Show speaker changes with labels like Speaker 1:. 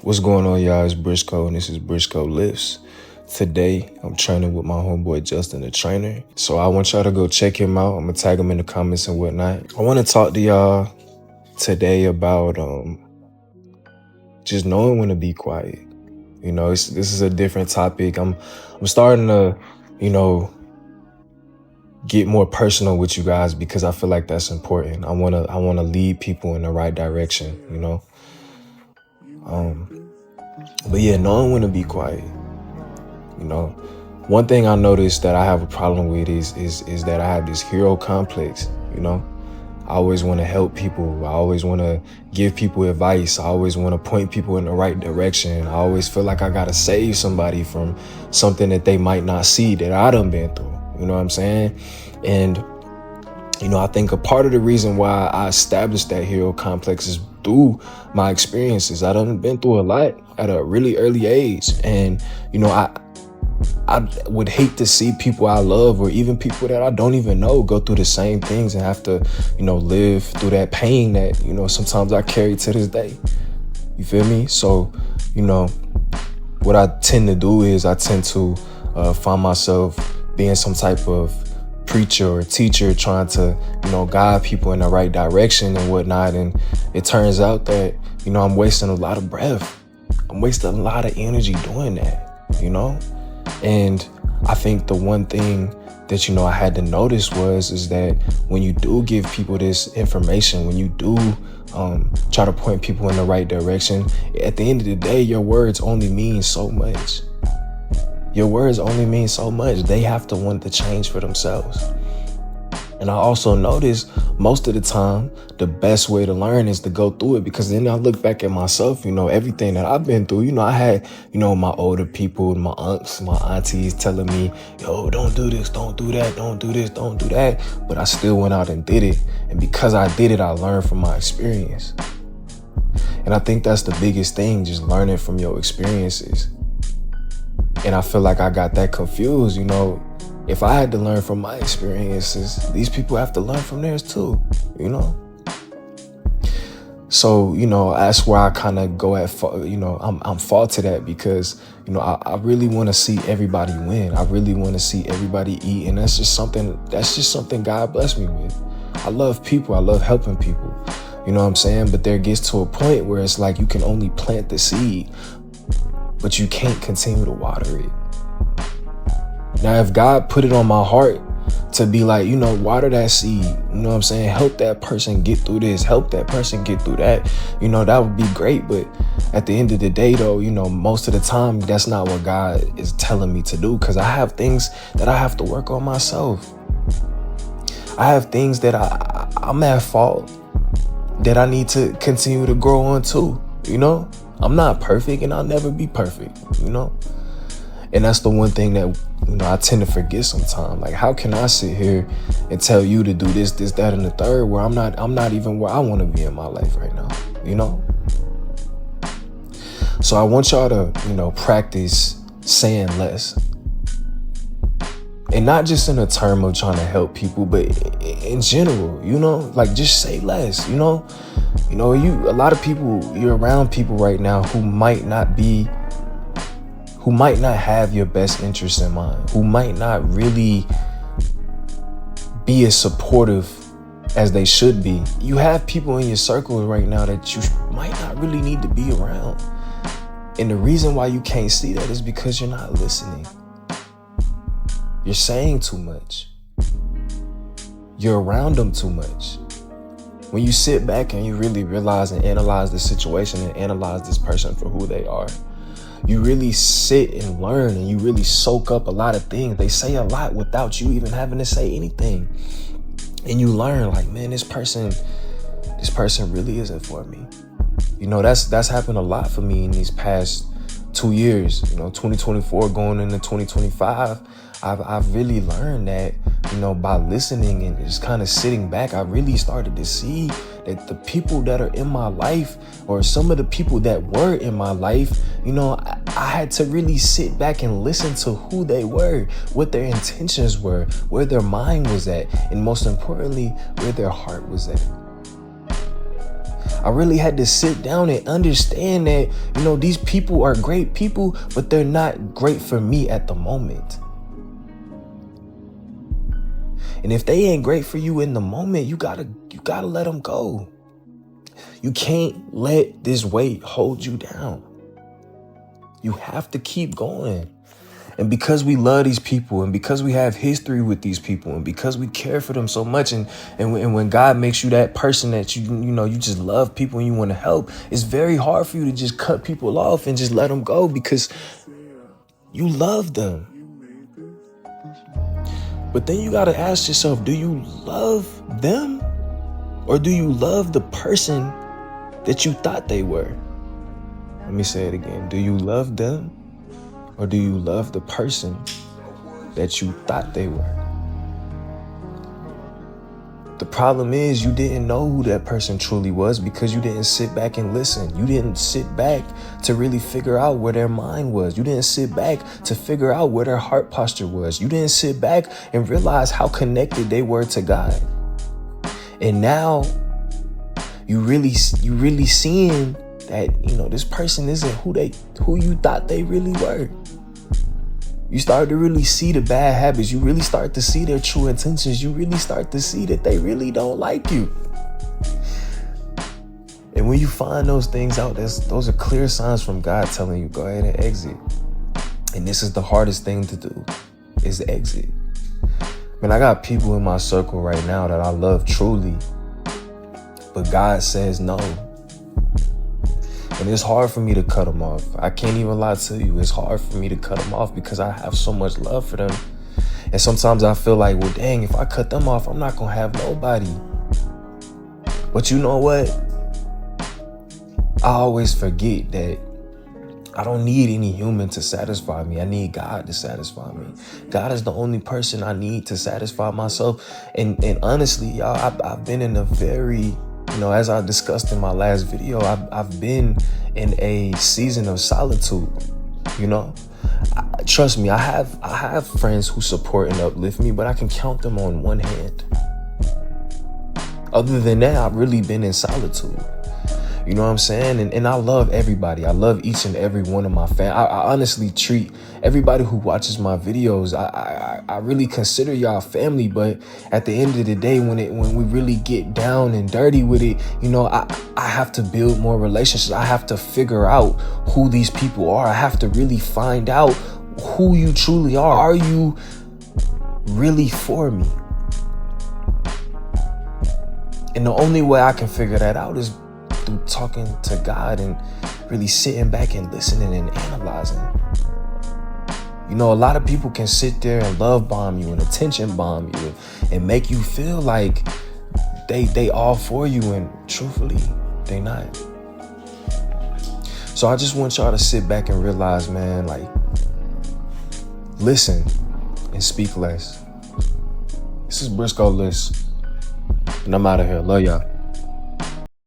Speaker 1: What's going on, y'all? It's Briscoe, and this is Briscoe Lifts. Today, I'm training with my homeboy Justin, the trainer. So I want y'all to go check him out. I'm gonna tag him in the comments and whatnot. I want to talk to y'all today about just knowing when to be quiet. You know, this is a different topic. I'm starting to, get more personal with you guys because I feel like that's important. I wanna lead people in the right direction. But yeah, knowing when to be quiet. One thing I noticed that I have a problem with is that I have this hero complex. I always want to help people. I always want to give people advice. I always want to point people in the right direction. I always feel like I gotta save somebody from something that they might not see that I done been through. You know what I'm saying? And I think a part of the reason why I established that hero complex is through my experiences. I done been through a lot at a really early age. And, I would hate to see people I love or even people that I don't even know go through the same things and have to, live through that pain that, sometimes I carry to this day. You feel me? So, what I tend to do is I tend to find myself being some type of preacher or teacher trying to, guide people in the right direction and whatnot. And it turns out that, I'm wasting a lot of breath. I'm wasting a lot of energy doing that, And I think the one thing that, I had to notice is that when you do give people this information, when you do try to point people in the right direction, at the end of the day, your words only mean so much. Your words only mean so much. They have to want to change for themselves. And I also noticed most of the time, the best way to learn is to go through it, because then I look back at myself, everything that I've been through. I had, my older people, my aunts, my aunties telling me, yo, don't do this, don't do that, don't do this, don't do that. But I still went out and did it. And because I did it, I learned from my experience. And I think that's the biggest thing, just learning from your experiences. And I feel like I got that confused, If I had to learn from my experiences, these people have to learn from theirs too, So, that's where I kind of go at, I'm faulted at because, I really want to see everybody win. I really want to see everybody eat. And that's just something God blessed me with. I love people. I love helping people. You know what I'm saying? But there gets to a point where it's like you can only plant the seed, but you can't continue to water it. Now, if God put it on my heart to be like, water that seed, you know what I'm saying? Help that person get through this, help that person get through that, that would be great. But at the end of the day, though, most of the time, that's not what God is telling me to do, because I have things that I have to work on myself. I have things that I'm at fault that I need to continue to grow on too, I'm not perfect and I'll never be perfect, And that's the one thing that, I tend to forget sometimes. Like, how can I sit here and tell you to do this, that, and the third, where I'm not even where I want to be in my life right now, So I want y'all to, practice saying less. And not just in a term of trying to help people, but in general, like just say less, a lot of people, you're around people right now who might not have your best interest in mind, who might not really be as supportive as they should be. You have people in your circle right now that you might not really need to be around. And the reason why you can't see that is because you're not listening. You're saying too much. You're around them too much. When you sit back and you really realize and analyze the situation and analyze this person for who they are, you really sit and learn and you really soak up a lot of things. They say a lot without you even having to say anything. And you learn like, man, this person really isn't for me. That's happened a lot for me in these past 2 years, 2024 going into 2025. I've really learned that, by listening and just kind of sitting back, I really started to see that the people that are in my life, or some of the people that were in my life, I had to really sit back and listen to who they were, what their intentions were, where their mind was at, and most importantly, where their heart was at. I really had to sit down and understand that, these people are great people, but they're not great for me at the moment. And if they ain't great for you in the moment, you gotta let them go. You can't let this weight hold you down. You have to keep going. And because we love these people, and because we have history with these people, and because we care for them so much, and when God makes you that person that you just love people and you want to help, it's very hard for you to just cut people off and just let them go because you love them. But then you got to ask yourself, do you love them, or do you love the person that you thought they were? Let me say it again. Do you love them, or do you love the person that you thought they were? The problem is you didn't know who that person truly was because you didn't sit back and listen. You didn't sit back to really figure out where their mind was. You didn't sit back to figure out where their heart posture was. You didn't sit back and realize how connected they were to God. And now you really seeing that, this person isn't who you thought they really were. You start to really see the bad habits. You really start to see their true intentions. You really start to see that they really don't like you. And when you find those things out, those are clear signs from God telling you, go ahead and exit. And this is the hardest thing to do, is exit. Man, I got people in my circle right now that I love truly, but God says no. And it's hard for me to cut them off. I can't even lie to you. It's hard for me to cut them off because I have so much love for them. And sometimes I feel like, well, dang, if I cut them off, I'm not going to have nobody. But you know what? I always forget that I don't need any human to satisfy me. I need God to satisfy me. God is the only person I need to satisfy myself. And honestly, y'all, I've been in a very... as I discussed in my last video, I've been in a season of solitude. Trust me, I have friends who support and uplift me, but I can count them on one hand. Other than that, I've really been in solitude. You know what I'm saying? And I love everybody. I love each and every one of my fans. I honestly treat everybody who watches my videos, I really consider y'all family. But at the end of the day, when we really get down and dirty with it, I have to build more relationships. I have to figure out who these people are. I have to really find out who you truly are. Are you really for me? And the only way I can figure that out is through talking to God and really sitting back and listening and analyzing. A lot of people can sit there and love bomb you and attention bomb you and make you feel like they all for you, and truthfully, they not. So I just want y'all to sit back and realize, man, like, listen and speak less. This is Briscoe List, and I'm out of here. Love y'all.